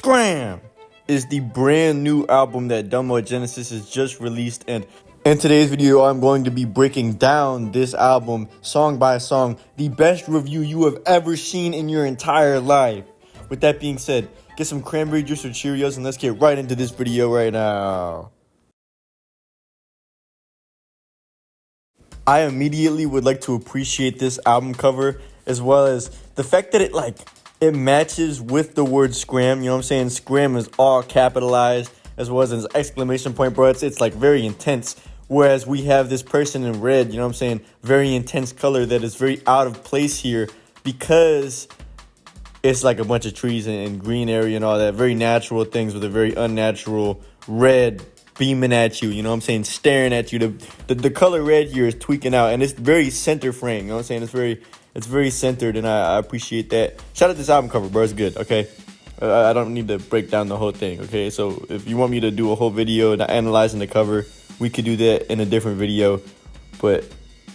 SCRAM is the brand new album that Domo Genesis has just released, and in today's video I'm going to be breaking down this album song by song, the best review you have ever seen in your entire life. With that being said, get some cranberry juice or Cheerios and let's get right into this video right now. I immediately would like to appreciate this album cover, as well as the fact that it matches with the word SCRAM. You know what I'm saying? SCRAM is all capitalized, as well as an exclamation point, bro. It's like very intense. Whereas we have this person in red, you know what I'm saying? Very intense color that is very out of place here because it's like a bunch of trees and green area and all that. Very natural things with a very unnatural red beaming at you, you know what I'm saying, staring at you. The color red here is tweaking out, and it's very center frame, you know what I'm saying? It's very centered, and I appreciate that. Shout out this album cover, bro. It's good, okay? I don't need to break down the whole thing, okay? So if you want me to do a whole video analyzing the cover, we could do that in a different video. But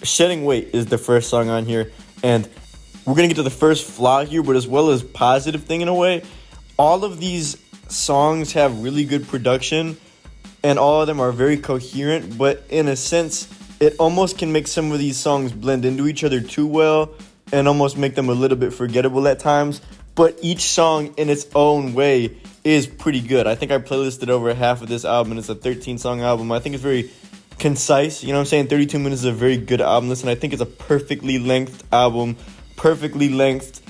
Shedding Weight is the first song on here, and we're gonna get to the first flaw here, but as well as positive thing in a way. All of these songs have really good production, and all of them are very coherent, but in a sense, it almost can make some of these songs blend into each other too well and almost make them a little bit forgettable at times. But each song in its own way is pretty good. I think I playlisted over half of this album, and it's a 13-song album. I think it's very concise, you know what I'm saying? 32 minutes is a very good album listen. I think it's a perfectly lengthed album, perfectly lengthed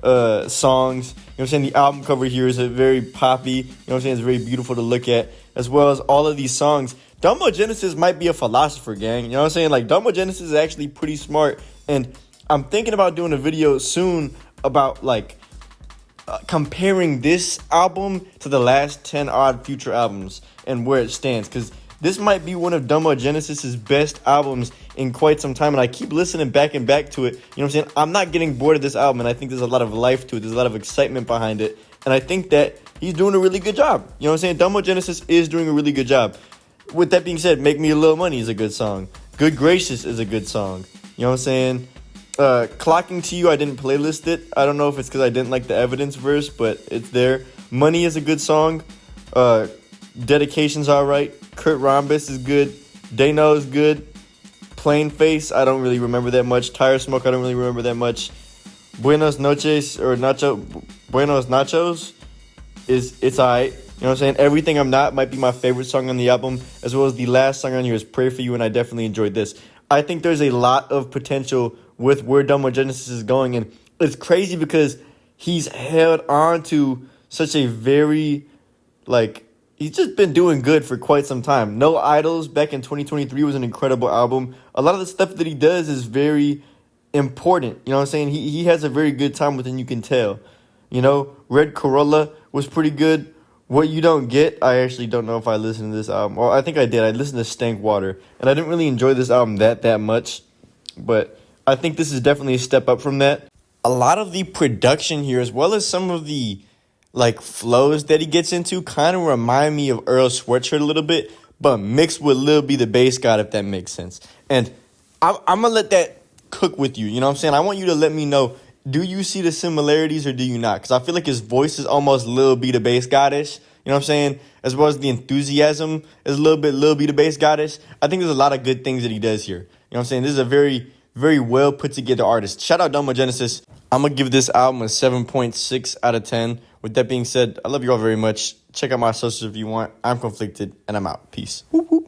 songs. You know what I'm saying? The album cover here is a very poppy, you know what I'm saying? It's very beautiful to look at, as well as all of these songs. Domo Genesis might be a philosopher, gang. You know what I'm saying? Like, Domo Genesis is actually pretty smart, and I'm thinking about doing a video soon about comparing this album to the last 10 odd future albums and where it stands, because this might be one of Domo Genesis's best albums in quite some time, and I keep listening back and back to it. You know what I'm saying? I'm not getting bored of this album, and I think there's a lot of life to it. There's a lot of excitement behind it, and I think that he's doing a really good job. You know what I'm saying? Domo Genesis is doing a really good job. With that being said, Make Me a Little Money is a good song. Good Gracious is a good song. You know what I'm saying? Clocking to You, I didn't playlist it. I don't know if it's because I didn't like the Evidence verse, but it's there. Money is a good song. Dedication's alright. Kurt Rhombus is good. They Know is good. Plain Face, I don't really remember that much. Tire Smoke, I don't really remember that much. Buenos Nachos it's alright. You know what I'm saying? Everything I'm Not might be my favorite song on the album, as well as the last song on here is Pray For You, and I definitely enjoyed this. I think there's a lot of potential with where Domo Genesis is going, and it's crazy because he's held on to such a very, he's just been doing good for quite some time. No Idols back in 2023 was an incredible album. A lot of the stuff that he does is very important. You know what I'm saying? He has a very good time with it, and you can tell. You know, Red Corolla was pretty good. What You Don't Get, I actually don't know if I listened to this album. Well, I think I did. I listened to Stank Water, and I didn't really enjoy this album that much. But I think this is definitely a step up from that. A lot of the production here, as well as some of the flows that he gets into, kind of remind me of Earl Sweatshirt a little bit, but mixed with Lil B the Bass God, if that makes sense. And I'm going to let that cook with you. You know what I'm saying? I want you to let me know, do you see the similarities or do you not? Because I feel like his voice is almost Lil B the Bass Goddess. You know what I'm saying? As well as the enthusiasm is a little bit Lil B the Bass Goddess. I think there's a lot of good things that he does here. You know what I'm saying? This is a very, very well put together artist. Shout out Domo Genesis. I'm going to give this album a 7.6 out of 10. With that being said, I love you all very much. Check out my socials if you want. I'm Conflicted, and I'm out. Peace. Woo-hoo.